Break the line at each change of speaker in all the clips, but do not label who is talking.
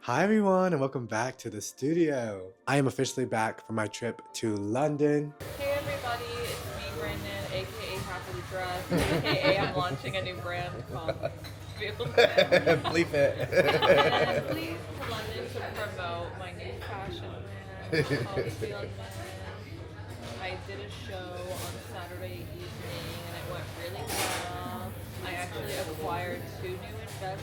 Hi everyone and welcome back to the studio. I am officially back from my trip to London.
Hey everybody, it's me, Brandon, aka Happily Dressed, aka I'm launching a new brand called Field Man.
Bleep it.
And please to London to promote my new fashion brand called Field Man. I did a show on Saturday evening and it went really well. I actually acquired 2 new investors.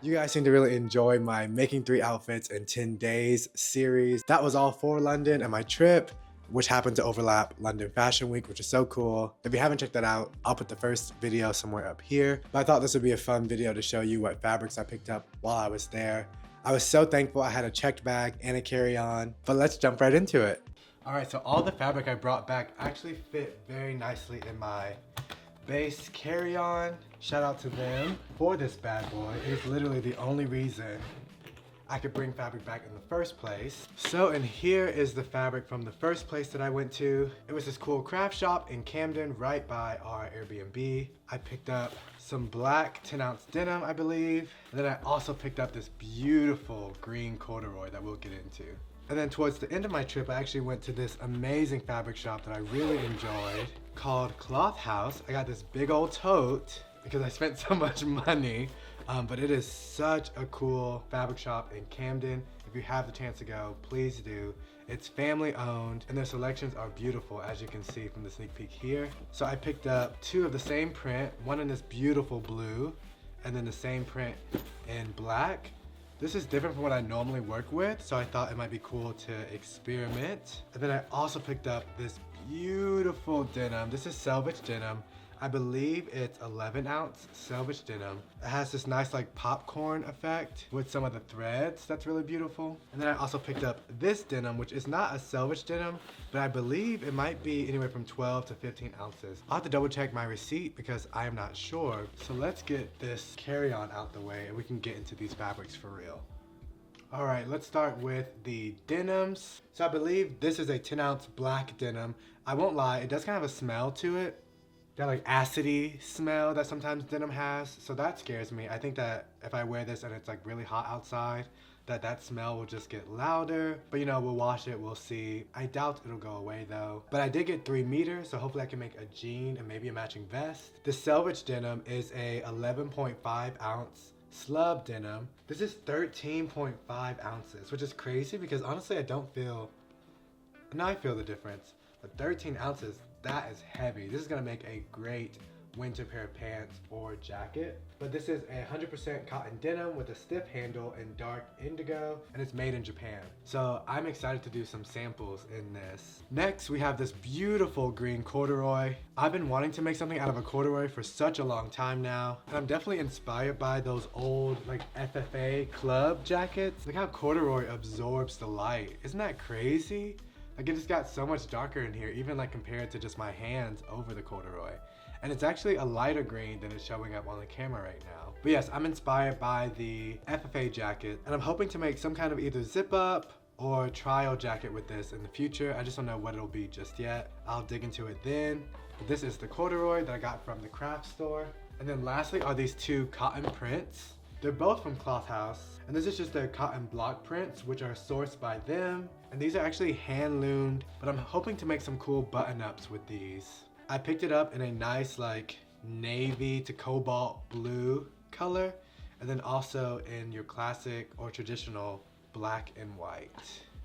You guys seem to really enjoy my Making 3 Outfits in 10 Days series. That was all for London and my trip, which happened to overlap London Fashion Week, which is so cool. If you haven't checked that out, I'll put the first video somewhere up here. But I thought this would be a fun video to show you what fabrics I picked up while I was there. I was so thankful I had a checked bag and a carry-on, but let's jump right into it. All right, so all the fabric I brought back actually fit very nicely in my base carry-on. Shout out to them for this bad boy. It's literally the only reason I could bring fabric back in the first place. So, and here is the fabric from the first place that I went to. It was this cool craft shop in Camden right by our Airbnb. I picked up some black 10-ounce denim, I believe. And then I also picked up this beautiful green corduroy that we'll get into. And then towards the end of my trip, I actually went to this amazing fabric shop that I really enjoyed called Cloth House. I got this big old tote because I spent so much money, but it is such a cool fabric shop in Camden. If you have the chance to go, please do. It's family owned and their selections are beautiful, as you can see from the sneak peek here. So I picked up 2 of the same print, one in this beautiful blue and then the same print in black. This is different from what I normally work with, so I thought it might be cool to experiment. And then I also picked up this beautiful denim. This is selvage denim. I believe it's 11-ounce selvage denim. It has this nice like popcorn effect with some of the threads. That's really beautiful. And then I also picked up this denim, which is not a selvage denim, but I believe it might be anywhere from 12 to 15 ounces. I'll have to double check my receipt because I am not sure. So let's get this carry-on out the way and we can get into these fabrics for real. All right, let's start with the denims. So I believe this is a 10-ounce black denim. I won't lie, it does kind of have a smell to it. That like acidy smell that sometimes denim has, so that scares me. I think that if I wear this and it's like really hot outside, that smell will just get louder. But you know, we'll wash it, we'll see. I doubt it'll go away though. But I did get 3 meters, so hopefully I can make a jean and maybe a matching vest. The selvage denim is a 11.5 ounce slub denim. This is 13.5 ounces, which is crazy because honestly I don't feel, now I feel the difference. But 13 ounces, that is heavy. This is gonna make a great winter pair of pants or jacket. But this is a 100% cotton denim with a stiff handle in dark indigo, and it's made in Japan. So I'm excited to do some samples in this. Next, we have this beautiful green corduroy. I've been wanting to make something out of a corduroy for such a long time now, and I'm definitely inspired by those old like FFA club jackets. Look how corduroy absorbs the light. Isn't that crazy? Like it just got so much darker in here, even like compared to just my hands over the corduroy. And it's actually a lighter green than is showing up on the camera right now. But yes, I'm inspired by the FFA jacket and I'm hoping to make some kind of either zip up or trial jacket with this in the future. I just don't know what it'll be just yet. I'll dig into it then. But this is the corduroy that I got from the craft store. And then lastly are these 2 cotton prints. They're both from Cloth House, and this is just their cotton block prints, which are sourced by them. And these are actually hand loomed, but I'm hoping to make some cool button-ups with these. I picked it up in a nice like navy to cobalt blue color, and then also in your classic or traditional black and white.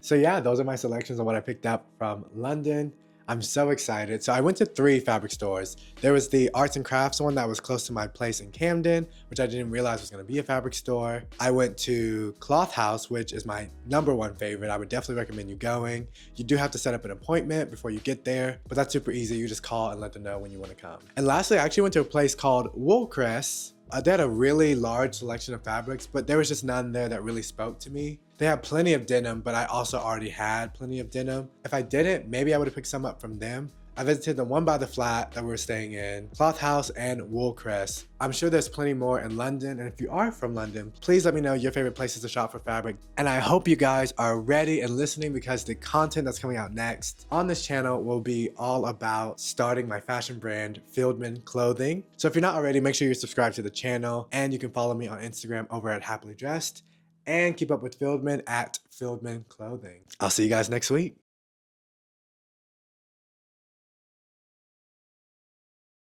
So yeah, those are my selections of what I picked up from London. I'm so excited. So I went to 3 fabric stores. There was the arts and crafts one that was close to my place in Camden, which I didn't realize was gonna be a fabric store. I went to Cloth House, which is my #1 favorite. I would definitely recommend you going. You do have to set up an appointment before you get there, but that's super easy. You just call and let them know when you wanna come. And lastly, I actually went to a place called Woolcrest. They had a really large selection of fabrics, but there was just none there that really spoke to me. They had plenty of denim, but I also already had plenty of denim. If I didn't, maybe I would have picked some up from them. I visited the one by the flat that we were staying in, Cloth House, and Woolcrest. I'm sure there's plenty more in London, and if you are from London, please let me know your favorite places to shop for fabric. And I hope you guys are ready and listening, because the content that's coming out next on this channel will be all about starting my fashion brand, Fieldman Clothing. So if you're not already, make sure you're subscribed to the channel, and you can follow me on Instagram over at Happily Dressed, and keep up with Fieldman at Fieldman Clothing. I'll see you guys next week.